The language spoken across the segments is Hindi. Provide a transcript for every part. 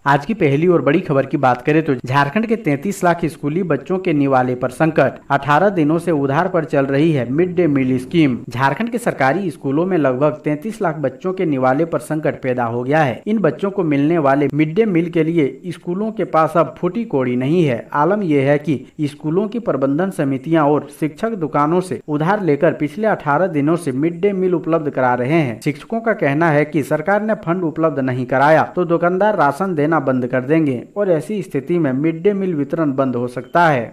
आज की पहली और बड़ी खबर की बात करें तो झारखंड के 33 लाख स्कूली बच्चों के निवाले पर संकट। 18 दिनों से उधार पर चल रही है mid day meal scheme. Jharkhand के सरकारी स्कूलों में लगभग 33 लाख बच्चों के निवाले पर संकट पैदा हो गया है। इन बच्चों को मिलने वाले मिड डे मील के लिए स्कूलों के पास अब फूटी कौड़ी नहीं है। आलम यह है कि स्कूलों की प्रबंधन समितियां और शिक्षक दुकानों से उधार लेकर पिछले 18 दिनों से मिड डे मील उपलब्ध करा रहे हैं। शिक्षकों का कहना है कि सरकार ने फंड उपलब्ध नहीं कराया तो दुकानदार राशन देना बंद कर देंगे और ऐसी स्थिति में मिड डे मील वितरण बंद हो सकता है।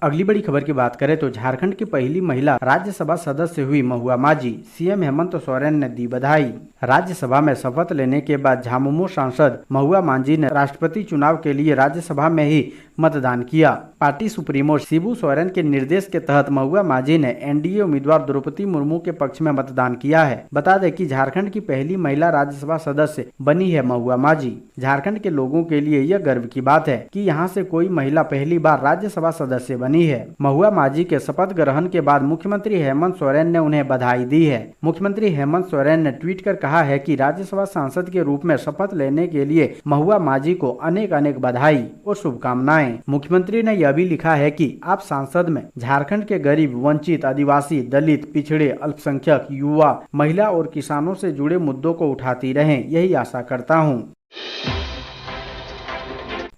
अगली बड़ी खबर की बात करें तो झारखंड की पहली महिला राज्यसभा सदस्य हुई महुआ माझी। सीएम हेमंत सोरेन ने दी बधाई। राज्यसभा में शपथ लेने के बाद झामुमो सांसद महुआ माझी ने राष्ट्रपति चुनाव के लिए राज्यसभा में ही मतदान किया। पार्टी सुप्रीमो शिबू सोरेन के निर्देश के तहत महुआ माझी ने एनडीए उम्मीदवार द्रौपदी मुर्मू के पक्ष में मतदान किया है। बता दें कि झारखंड की पहली महिला राज्यसभा सदस्य बनी है महुआ माझी। झारखंड के लोगों के लिए यह गर्व की बात है कि यहाँ से कोई महिला पहली बार राज्यसभा सदस्य बनी है। महुआ माझी के शपथ ग्रहण के बाद मुख्यमंत्री हेमंत सोरेन ने उन्हें बधाई दी है। मुख्यमंत्री हेमंत सोरेन ने ट्वीट कर कहा है कि राज्यसभा सांसद के रूप में शपथ लेने के लिए महुआ माझी को अनेक अनेक बधाई और शुभकामनाएं। मुख्यमंत्री ने यह भी लिखा है कि आप सांसद में झारखंड के गरीब, वंचित, आदिवासी, दलित, पिछड़े, अल्पसंख्यक, युवा, महिला और किसानों से जुड़े मुद्दों को उठाती रहें, यही आशा करता हूं।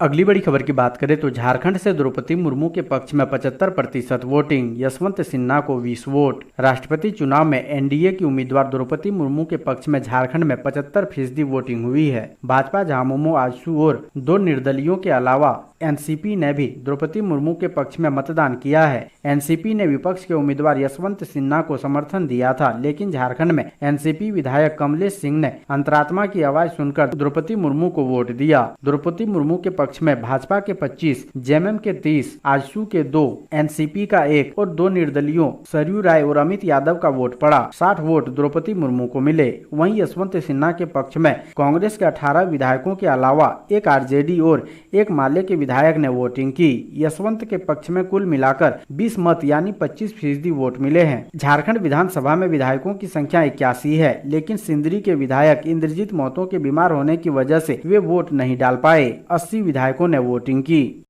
अगली बड़ी खबर की बात करें तो झारखंड से द्रौपदी मुर्मू के पक्ष में 75% वोटिंग, यशवंत सिन्हा को 20 वोट। राष्ट्रपति चुनाव में एनडीए की उम्मीदवार द्रौपदी मुर्मू के पक्ष में झारखंड में 75% वोटिंग हुई है। भाजपा, झामुमो, आजसू और 2 निर्दलीयों के अलावा एनसीपी ने भी द्रौपदी मुर्मू के पक्ष में मतदान किया है। एनसीपी ने विपक्ष के उम्मीदवार यशवंत सिन्हा को समर्थन दिया था, लेकिन झारखंड में एनसीपी विधायक कमलेश सिंह ने अंतरात्मा की आवाज सुनकर द्रौपदी मुर्मू को वोट दिया। द्रौपदी मुर्मू के पक्ष में भाजपा के 25, जेएमएम के 30, आजसू के 2, एनसीपी का 1 और 2 निर्दलीयों सरयू राय और अमित यादव का वोट पड़ा। 60 वोट द्रौपदी मुर्मू को मिले। वहीं यशवंत सिन्हा के पक्ष में कांग्रेस के 18 विधायकों के अलावा एक आरजेडी और एक माले के विधायक ने वोटिंग की। यशवंत के पक्ष में कुल मिलाकर 20 मत यानी 25% वोट मिले हैं। झारखंड विधानसभा में विधायकों की संख्या 81 है, लेकिन सिंदरी के विधायक इंद्रजीत महतो के बीमार होने की वजह से वे वोट नहीं डाल पाए। 80 विधायकों ने वोटिंग की।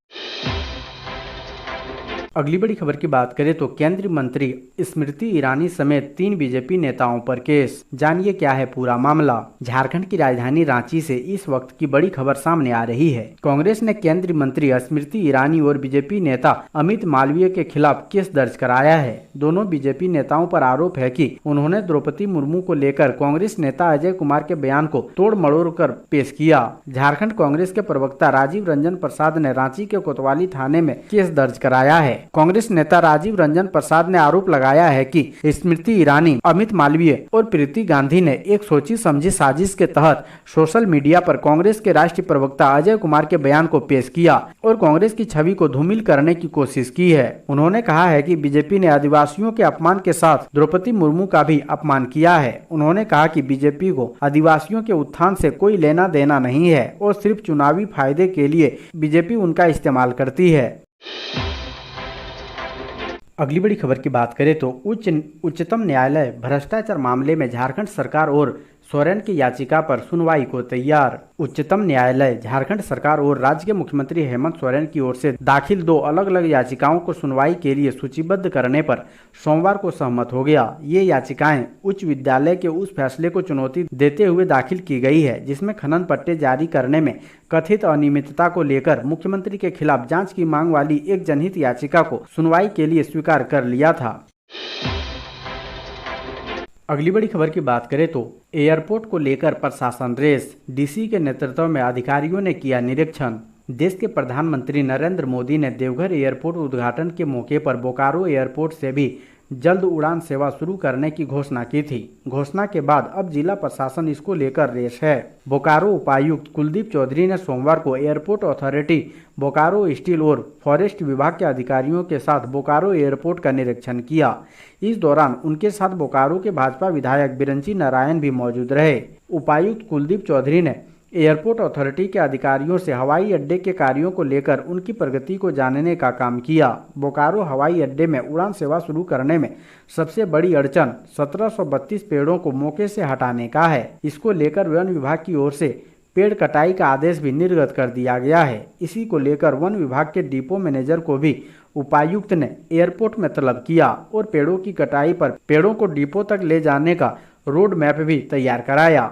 अगली बड़ी खबर की बात करें तो केंद्रीय मंत्री स्मृति ईरानी समेत 3 बीजेपी नेताओं पर केस। जानिए क्या है पूरा मामला। झारखंड की राजधानी रांची से इस वक्त की बड़ी खबर सामने आ रही है। कांग्रेस ने केंद्रीय मंत्री स्मृति ईरानी और बीजेपी नेता अमित मालवीय के खिलाफ केस दर्ज कराया है। दोनों बीजेपी नेताओं पर आरोप है कि उन्होंने द्रौपदी मुर्मू को लेकर कांग्रेस नेता अजय कुमार के बयान को तोड़ मड़ोड़ कर पेश किया। झारखंड कांग्रेस के प्रवक्ता राजीव रंजन प्रसाद ने रांची के कोतवाली थाने में केस दर्ज कराया है। कांग्रेस नेता राजीव रंजन प्रसाद ने आरोप लगाया है कि स्मृति ईरानी, अमित मालवीय और प्रीति गांधी ने एक सोची समझी साजिश के तहत सोशल मीडिया पर कांग्रेस के राष्ट्रीय प्रवक्ता अजय कुमार के बयान को पेश किया और कांग्रेस की छवि को धूमिल करने की कोशिश की है। उन्होंने कहा है कि बीजेपी ने आदिवासियों के अपमान के साथ द्रौपदी मुर्मू का भी अपमान किया है। उन्होंने कहा कि बीजेपी को आदिवासियों के उत्थान से कोई लेना देना नहीं है और सिर्फ चुनावी फायदे के लिए बीजेपी उनका इस्तेमाल करती है। अगली बड़ी खबर की बात करें तो उच्चतम न्यायालय भ्रष्टाचार मामले में झारखंड सरकार और सोरेन की याचिका पर सुनवाई को तैयार। उच्चतम न्यायालय झारखंड सरकार और राज्य के मुख्यमंत्री हेमंत सोरेन की ओर से दाखिल 2 अलग अलग याचिकाओं को सुनवाई के लिए सूचीबद्ध करने पर सोमवार को सहमत हो गया। ये याचिकाएं उच्च विद्यालय के उस फैसले को चुनौती देते हुए दाखिल की गई है जिसमें खनन पट्टे जारी करने में कथित अनियमितता को लेकर मुख्यमंत्री के खिलाफ जाँच की मांग वाली एक जनहित याचिका को सुनवाई के लिए स्वीकार कर लिया था। अगली बड़ी खबर की बात करें तो एयरपोर्ट को लेकर प्रशासन रेस। डीसी के नेतृत्व में अधिकारियों ने किया निरीक्षण। देश के प्रधानमंत्री नरेंद्र मोदी ने देवघर एयरपोर्ट उद्घाटन के मौके पर बोकारो एयरपोर्ट से भी जल्द उड़ान सेवा शुरू करने की घोषणा की थी। घोषणा के बाद अब जिला प्रशासन इसको लेकर रेस है। बोकारो उपायुक्त कुलदीप चौधरी ने सोमवार को एयरपोर्ट अथॉरिटी, बोकारो स्टील और फॉरेस्ट विभाग के अधिकारियों के साथ बोकारो एयरपोर्ट का निरीक्षण किया। इस दौरान उनके साथ बोकारो के भाजपा विधायक बिरंची नारायण भी मौजूद रहे। उपायुक्त कुलदीप चौधरी ने एयरपोर्ट अथॉरिटी के अधिकारियों से हवाई अड्डे के कार्यों को लेकर उनकी प्रगति को जानने का काम किया। बोकारो हवाई अड्डे में उड़ान सेवा शुरू करने में सबसे बड़ी अड़चन 1732 पेड़ों को मौके से हटाने का है। इसको लेकर वन विभाग की ओर से पेड़ कटाई का आदेश भी निर्गत कर दिया गया है। इसी को लेकर वन विभाग के डिपो मैनेजर को भी उपायुक्त ने एयरपोर्ट में तलब किया और पेड़ों की कटाई पर पेड़ों को डिपो तक ले जाने का रोड मैप भी तैयार कराया।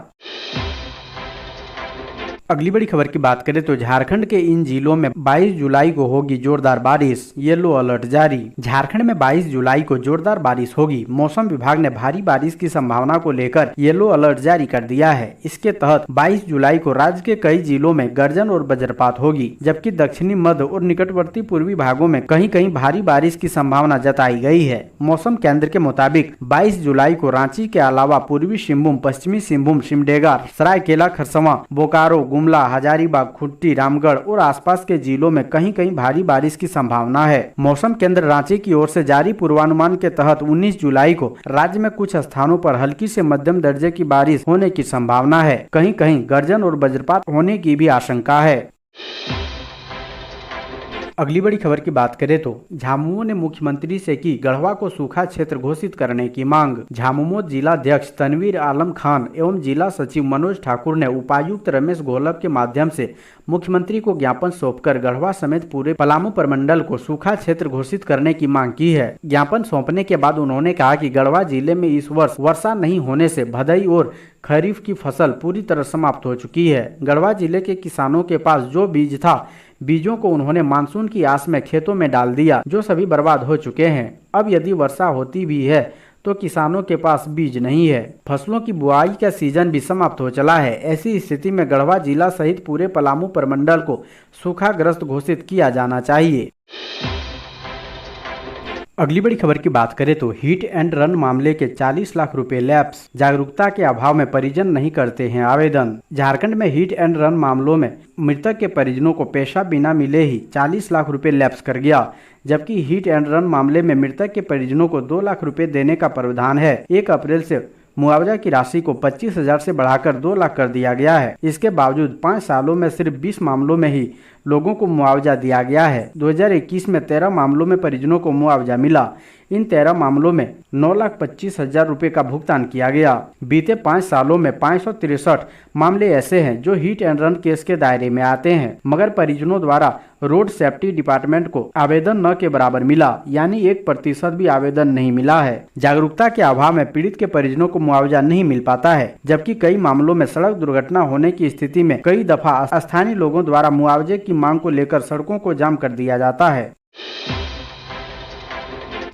अगली बड़ी खबर की बात करें तो झारखंड के इन जिलों में 22 जुलाई को होगी जोरदार बारिश, येलो अलर्ट जारी। झारखंड में 22 जुलाई को जोरदार बारिश होगी। मौसम विभाग ने भारी बारिश की संभावना को लेकर येलो अलर्ट जारी कर दिया है। इसके तहत 22 जुलाई को राज्य के कई जिलों में गर्जन और वज्रपात होगी, जबकि दक्षिणी मध्य और निकटवर्ती पूर्वी भागों में कहीं कहीं भारी बारिश की संभावना जताई गई है। मौसम केंद्र के मुताबिक 22 जुलाई को रांची के अलावा पूर्वी सिंहभूम, पश्चिमी सिंहभूम, सिमडेगा, सरायकेला खरसावां, बोकारो, गुमला, हजारीबाग, खुट्टी, रामगढ़ और आसपास के जिलों में कहीं कहीं भारी बारिश की संभावना है। मौसम केंद्र रांची की ओर से जारी पूर्वानुमान के तहत 19 जुलाई को राज्य में कुछ स्थानों पर हल्की से मध्यम दर्जे की बारिश होने की संभावना है। कहीं कहीं गर्जन और वज्रपात होने की भी आशंका है। अगली बड़ी खबर की बात करें तो झामुमो ने मुख्यमंत्री से की गढ़वा को सूखा क्षेत्र घोषित करने की मांग। झामुमो जिलाध्यक्ष तनवीर आलम खान एवं जिला सचिव मनोज ठाकुर ने उपायुक्त रमेश घोलप के माध्यम से मुख्यमंत्री को ज्ञापन सौंपकर गढ़वा समेत पूरे पलामू प्रमंडल को सूखा क्षेत्र घोषित करने की मांग की है। ज्ञापन सौंपने के बाद उन्होंने कहा कि गढ़वा जिले में इस वर्ष वर्षा नहीं होने से भदई और खरीफ की फसल पूरी तरह समाप्त हो चुकी है। गढ़वा जिले के किसानों के पास जो बीज था, बीजों को उन्होंने मानसून की आस में खेतों में डाल दिया, जो सभी बर्बाद हो चुके हैं। अब यदि वर्षा होती भी है तो किसानों के पास बीज नहीं है। फसलों की बुआई का सीजन भी समाप्त हो चला है। ऐसी स्थिति में गढ़वा जिला सहित पूरे पलामू प्रमंडल को सूखाग्रस्त घोषित किया जाना चाहिए। अगली बड़ी खबर की बात करें तो हिट एंड रन मामले के 40 लाख रुपए लैप्स, जागरूकता के अभाव में परिजन नहीं करते हैं आवेदन। झारखंड में हिट एंड रन मामलों में मृतक के परिजनों को पैसा बिना मिले ही 40 लाख रुपए लैप्स कर गया, जबकि हिट एंड रन मामले में मृतक के परिजनों को 2 लाख रुपए देने का प्रावधान है। 1 अप्रैल से मुआवजा की राशि को 25,000 से बढ़ाकर 2 लाख कर दिया गया है। इसके बावजूद 5 सालों में सिर्फ 20 मामलों में ही लोगों को मुआवजा दिया गया है। 2021 में 13 मामलों में परिजनों को मुआवजा मिला। इन 13 मामलों में 9,25,000 रुपए का भुगतान किया गया। बीते 5 सालों में 563 मामले ऐसे हैं जो हिट एंड रन केस के दायरे में आते हैं, मगर परिजनों द्वारा रोड सेफ्टी डिपार्टमेंट को आवेदन न के बराबर मिला, यानी 1% भी आवेदन नहीं मिला है। जागरूकता के अभाव में पीड़ित के परिजनों को मुआवजा नहीं मिल पाता है, जबकि कई मामलों में सड़क दुर्घटना होने की स्थिति में कई दफा स्थानीय लोगों द्वारा मुआवजे की मांग को लेकर सड़कों को जाम कर दिया जाता है।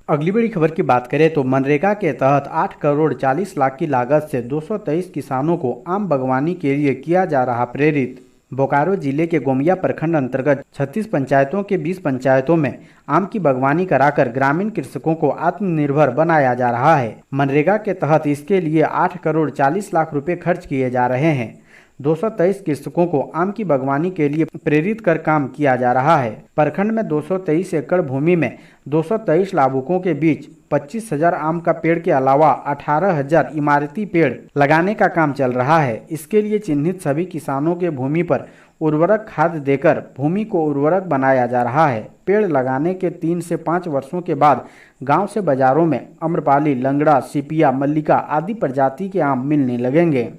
अगली बड़ी खबर की बात करें तो मनरेगा के तहत 8 करोड़ 40 लाख की लागत से 223 किसानों को आम बागवानी के लिए किया जा रहा प्रेरित। बोकारो जिले के गोमिया प्रखंड अंतर्गत 36 पंचायतों के 20 पंचायतों में आम की बागवानी कराकर ग्रामीण कृषकों को आत्मनिर्भर बनाया जा रहा है। मनरेगा के तहत इसके लिए 8 करोड़ 40 लाख रुपए खर्च किए जा रहे हैं। 223 कृषकों को आम की बागवानी के लिए प्रेरित कर काम किया जा रहा है। प्रखंड में 223 एकड़ भूमि में 223 लाभुकों के बीच 25,000 आम का पेड़ के अलावा 18,000 इमारती पेड़ लगाने का काम चल रहा है। इसके लिए चिन्हित सभी किसानों के भूमि पर उर्वरक खाद देकर भूमि को उर्वरक बनाया जा रहा है। पेड़ लगाने के 3 से 5 वर्षों के बाद गांव से बाजारों में अम्रपाली, लंगड़ा, सिपिया, मल्लिका आदि प्रजाति के आम मिलने लगेंगे।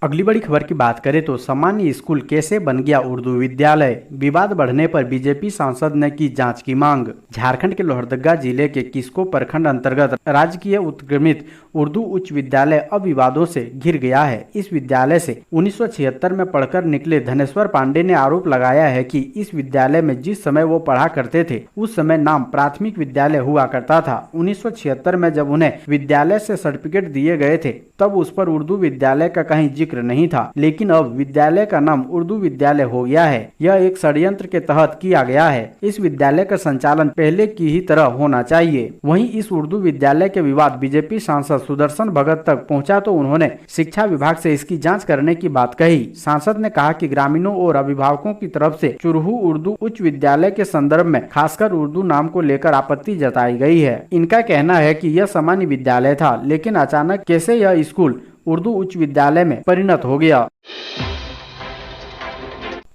अगली बड़ी खबर की बात करें तो सामान्य स्कूल कैसे बन गया उर्दू विद्यालय, विवाद बढ़ने पर बीजेपी सांसद ने की जांच की मांग। झारखंड के लोहरदगा जिले के किस्को प्रखंड अंतर्गत राजकीय उत्क्रमित उर्दू उच्च विद्यालय अब विवादों से घिर गया है। इस विद्यालय से 1976 में पढ़कर निकले धनेश्वर पांडे ने आरोप लगाया है कि इस विद्यालय में जिस समय वो पढ़ा करते थे उस समय नाम प्राथमिक विद्यालय हुआ करता था। 1976 में जब उन्हें विद्यालय से सर्टिफिकेट दिए गए थे तब उस पर उर्दू विद्यालय का कहीं जिक्र नहीं था, लेकिन अब विद्यालय का नाम उर्दू विद्यालय हो गया है। यह एक षड्यंत्र के तहत किया गया है। इस विद्यालय का संचालन पहले की ही तरह होना चाहिए। वहीं इस उर्दू विद्यालय के विवाद बीजेपी सांसद सुदर्शन भगत तक पहुंचा तो उन्होंने शिक्षा विभाग से इसकी जांच करने की बात कही। सांसद ने कहा कि ग्रामीणों और अभिभावकों की तरफ से चुरहू उर्दू उच्च विद्यालय के संदर्भ में खासकर उर्दू नाम को लेकर आपत्ति जताई गई है। इनका कहना है कि यह सामान्य विद्यालय था, लेकिन अचानक कैसे यह स्कूल उर्दू उच्च विद्यालय में परिणत हो गया।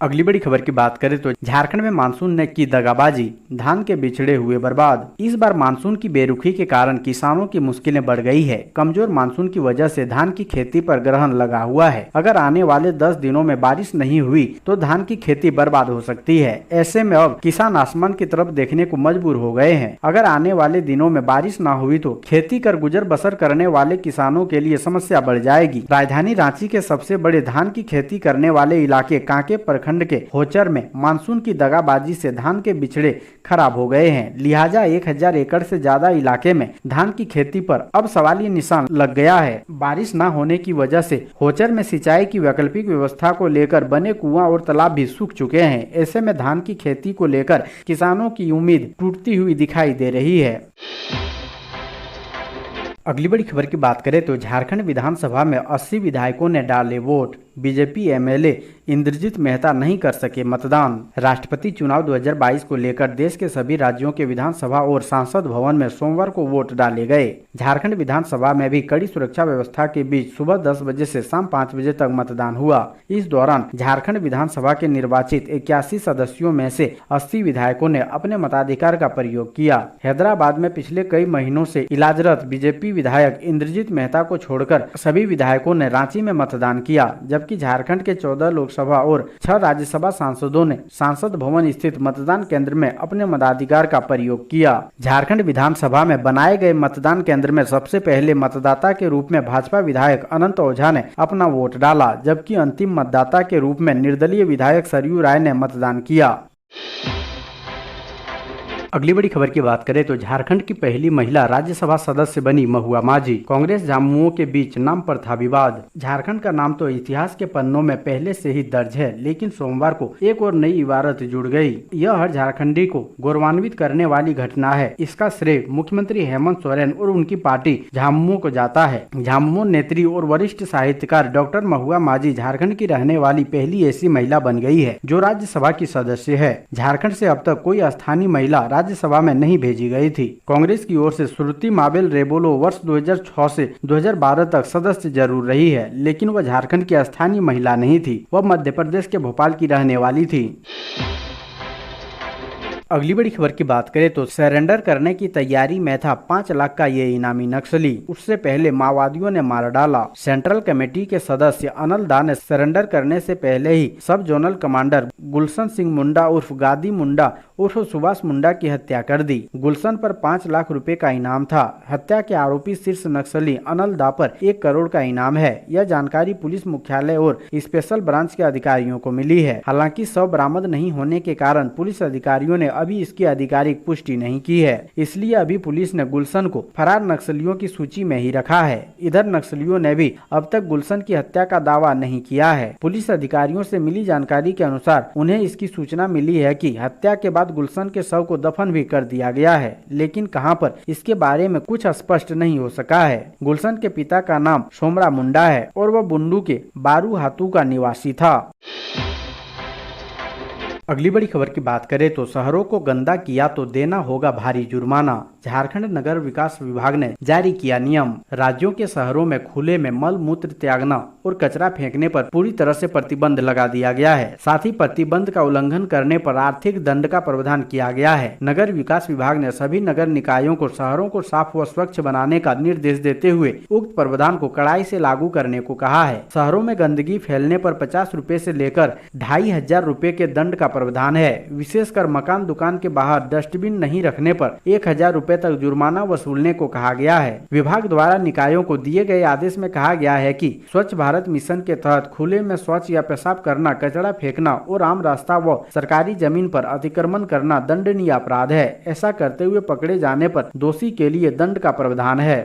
अगली बड़ी खबर की बात करें तो झारखंड में मानसून ने की दगाबाजी, धान के बिछड़े हुए बर्बाद। इस बार मानसून की बेरुखी के कारण किसानों की मुश्किलें बढ़ गई है। कमजोर मानसून की वजह से धान की खेती पर ग्रहण लगा हुआ है। अगर आने वाले 10 दिनों में बारिश नहीं हुई तो धान की खेती बर्बाद हो सकती है। ऐसे में अब किसान आसमान की तरफ देखने को मजबूर हो गए हैं। अगर आने वाले दिनों में बारिश न हुई तो खेती कर गुजर बसर करने वाले किसानों के लिए समस्या बढ़ जाएगी। राजधानी रांची के सबसे बड़े धान की खेती करने वाले इलाके कांके प्रखंड के होचर में मानसून की दगाबाजी से धान के बिछड़े खराब हो गए हैं। लिहाजा 1000 एकड़ से ज्यादा इलाके में धान की खेती पर अब सवालिया निशान लग गया है। बारिश न होने की वजह से होचर में सिंचाई की वैकल्पिक व्यवस्था को लेकर बने कुआं और तालाब भी सूख चुके हैं। ऐसे में धान की खेती को लेकर किसानों की उम्मीद टूटती हुई दिखाई दे रही है। अगली बड़ी खबर की बात करें तो झारखंड विधानसभा में 80 विधायकों ने डाले vote, BJP MLA Indrajit Mehta नहीं कर सके मतदान। राष्ट्रपति चुनाव 2022 को लेकर देश के सभी राज्यों के विधानसभा और सांसद भवन में सोमवार को वोट डाले गए। झारखंड विधानसभा में भी कड़ी सुरक्षा व्यवस्था के बीच सुबह 10 बजे से शाम 5 बजे तक मतदान हुआ। इस दौरान झारखंड विधानसभा के निर्वाचित 81 सदस्यों में से 80 विधायकों ने अपने मताधिकार का प्रयोग किया। हैदराबाद में पिछले कई महीनों से इलाजरत बीजेपी विधायक इंद्रजीत मेहता को छोड़कर सभी विधायकों ने रांची में मतदान किया, जबकि झारखंड के 14 लोकसभा और 6 राज्यसभा सांसदों ने सांसद भवन स्थित मतदान केंद्र में अपने मताधिकार का प्रयोग किया। झारखंड विधानसभा में बनाए गए मतदान केंद्र में सबसे पहले मतदाता के रूप में भाजपा विधायक अनंत ओझा ने अपना वोट डाला, जबकि अंतिम मतदाता के रूप में निर्दलीय विधायक सरयू राय ने मतदान किया। अगली बड़ी खबर की बात करें तो झारखंड की पहली महिला राज्यसभा सदस्य बनी महुआ माझी। कांग्रेस झामुमो के बीच नाम पर था विवाद। झारखंड का नाम तो इतिहास के पन्नों में पहले से ही दर्ज है, लेकिन सोमवार को एक और नई इबारत जुड़ गई। यह हर झारखंडी को गौरवान्वित करने वाली घटना है। इसका श्रेय मुख्यमंत्री हेमंत सोरेन और उनकी पार्टी झामुमो को जाता है। झामुमो नेत्री और वरिष्ठ साहित्यकार डॉक्टर महुआ माझी झारखंड की रहने वाली पहली ऐसी महिला बन गई है जो राज्यसभा की सदस्य है। झारखंड से अब तक कोई स्थानीय महिला राज्यसभा में नहीं भेजी गई थी। कांग्रेस की ओर से श्रुति माबेल रेबोलो वर्ष 2006 से 2012 तक सदस्य जरूर रही है, लेकिन वह झारखंड की स्थानीय महिला नहीं थी। वह मध्य प्रदेश के भोपाल की रहने वाली थी। अगली बड़ी खबर की बात करें तो सरेंडर करने की तैयारी में था 5 लाख का ये इनामी नक्सली। उससे पहले माओवादियों ने मार डाला। सेंट्रल कमेटी के सदस्य अनल दा ने सरेंडर करने से पहले ही सब जोनल कमांडर गुलशन सिंह मुंडा उर्फ गादी मुंडा उर्फ सुभाष मुंडा की हत्या कर दी। गुलशन पर 5 लाख रुपए का इनाम था। हत्या के आरोपी शीर्ष नक्सली अनल दा पर 1 करोड़ का इनाम है। यह जानकारी पुलिस मुख्यालय और स्पेशल ब्रांच के अधिकारियों को मिली है। हालांकि शव बरामद नहीं होने के कारण पुलिस अधिकारियों ने अभी इसकी आधिकारिक पुष्टि नहीं की है। इसलिए अभी पुलिस ने गुलशन को फरार नक्सलियों की सूची में ही रखा है। इधर नक्सलियों ने भी अब तक गुलशन की हत्या का दावा नहीं किया है। पुलिस अधिकारियों से मिली जानकारी के अनुसार उन्हें इसकी सूचना मिली है कि हत्या के बाद गुलशन के शव को दफन भी कर दिया गया है, लेकिन कहां पर इसके बारे में कुछ स्पष्ट नहीं हो सका है। गुलशन के पिता का नाम सोमरा मुंडा है और वह बुंडू के बारू हाथू का निवासी था। अगली बड़ी खबर की बात करें तो शहरों को गंदा किया तो देना होगा भारी जुर्माना। झारखंड नगर विकास विभाग ने जारी किया नियम। राज्यों के शहरों में खुले में मल मूत्र त्यागना और कचरा फेंकने पर पूरी तरह से प्रतिबंध लगा दिया गया है। साथ ही प्रतिबंध का उल्लंघन करने पर आर्थिक दंड का प्रावधान किया गया है। नगर विकास विभाग ने सभी नगर निकायों को शहरों को साफ व स्वच्छ बनाने का निर्देश देते हुए उक्त प्रावधान को कड़ाई से लागू करने को कहा है। शहरों में गंदगी फैलने पर 50 रुपए से लेकर 2500 रुपए के दंड का प्रावधान है। विशेषकर मकान दुकान के बाहर डस्टबिन नहीं रखने पर 1000 रुपए तक जुर्माना वसूलने को कहा गया है। विभाग द्वारा निकायों को दिए गए आदेश में कहा गया है कि स्वच्छ भारत मिशन के तहत खुले में शौच या पेशाब करना, कचरा फेंकना और आम रास्ता व सरकारी जमीन पर अतिक्रमण करना दंडनीय अपराध है। ऐसा करते हुए पकड़े जाने पर दोषी के लिए दंड का प्रावधान है।